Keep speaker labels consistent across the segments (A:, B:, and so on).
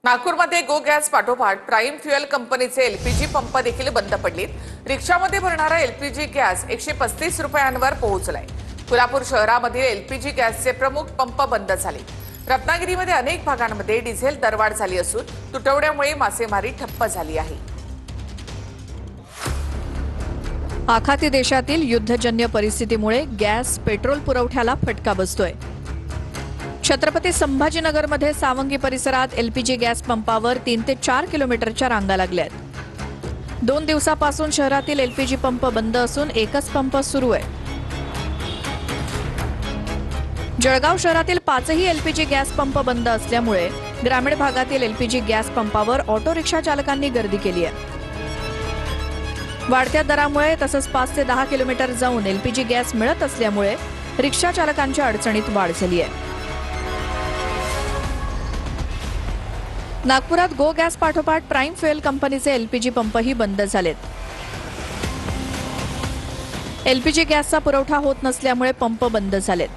A: नागपूरमध्ये गो गॅस पाठोपाठ prime fuel कंपनीचे एलपीजी पंप देखील बंद पडलेत। रिक्षामध्ये भरणारा एलपीजी गॅस 135 रुपयांवर पोहोचलाय। कोल्हापूर शहरामधील एलपीजी गॅसचे प्रमुख पंप बंद झाले। रत्नागिरीमध्ये अनेक भागांमध्ये डिझेल दरवाढ झाली असून तुटवड्यामुळे मासेमारी ठप्प झाली आहे।
B: आखाती देशातील युद्धजन्य परिस्थितीमुळे गॅस पेट्रोल पुरवठ्याला फटका बसतोय। छत्रपती संभाजीनगरमध्ये सावंगी परिसरात एलपीजी गॅस पंपावर 3 ते 4 किलोमीटरच्या रांगा लागल्यात। 2 दिवसापासून शहरातील एलपीजी पंप बंद असून एकच पंप सुरू आहे। जळगाव शहरातील 5ही एलपीजी गॅस पंप बंद असल्यामुळे ग्रामीण भागातील एलपीजी गॅस पंपावर ऑटो रिक्षा चालकांनी गर्दी केली आहे। वाढत्या दरामुळे तसंच 5 ते 10 किलोमीटर जाऊन एलपीजी गॅस मिळत असल्यामुळे रिक्षा चालकांच्या अडचणीत वाढ झाली आहे। नागपुरात गो गॅस पाठोपाठ प्राईम फ्युएल कंपनीचे एलपीजी पंपही बंद झालेत। एलपीजी गॅसचा पुरवठा होत नसल्यामुळे पंप बंद झालेत।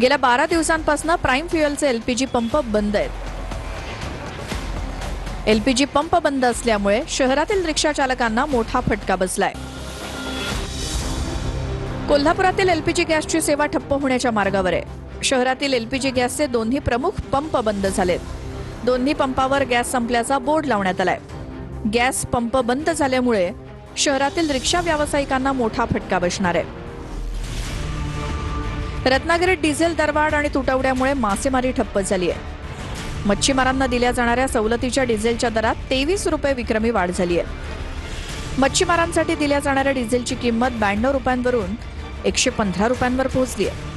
B: गेल्या 12 दिवसांपासून प्राईम फ्युएलचे एलपीजी पंप बंद आहेत। एलपीजी पंप बंद असल्यामुळे शहरातील रिक्षा चालकांना मोठा फटका बसलाय। कोल्हापुरातील एलपीजी गॅसची सेवा ठप्प होण्याच्या मार्गावर आहे। शहरातील एलपीजी गॅसचे दोन्ही प्रमुख पंप बंद झालेत। दोन्ही पंपावर गॅस संपल्याचा बोर्ड लावण्यात आलाय। गॅस पंप बंद झाल्यामुळे शहरातील रिक्षा व्यावसायिकांना मोठा फटका बसणार आहे। रत्नागिरीत डिझेल दरवाढ आणि तुटवड्यामुळे मासेमारी ठप्प झाली आहे। मच्छीमारांना दिल्या जाणाऱ्या सवलतीच्या डिझेलच्या दरात 23 रुपये विक्रमी वाढ झाली आहे। मच्छीमारांसाठी दिल्या जाणाऱ्या डिझेलची किंमत 92 रुपयांवरून 115 रुपयांवर पोहोचली आहे।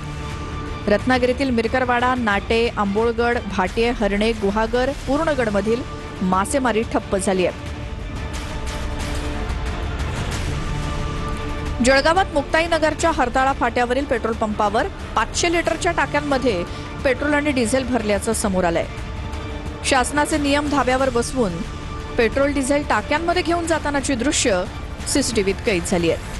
B: रत्नागिरीतील मिरकरवाडा, नाटे, आंबोळगड, भाटिये, हरणे, गुहागर, पूर्णगडमधील मासेमारी ठप्प झाली आहे। जळगावात मुक्ताईनगरच्या हरताळा फाट्यावरील पेट्रोल पंपावर 500 लिटरच्या टाक्यांमध्ये पेट्रोल आणि डिझेल भरल्याचं समोर आलंय। शासनाचे नियम धाब्यावर बसवून पेट्रोल डिझेल टाक्यांमध्ये घेऊन जातानाची दृश्य सीसीटीव्हीत कैद झाली आहेत।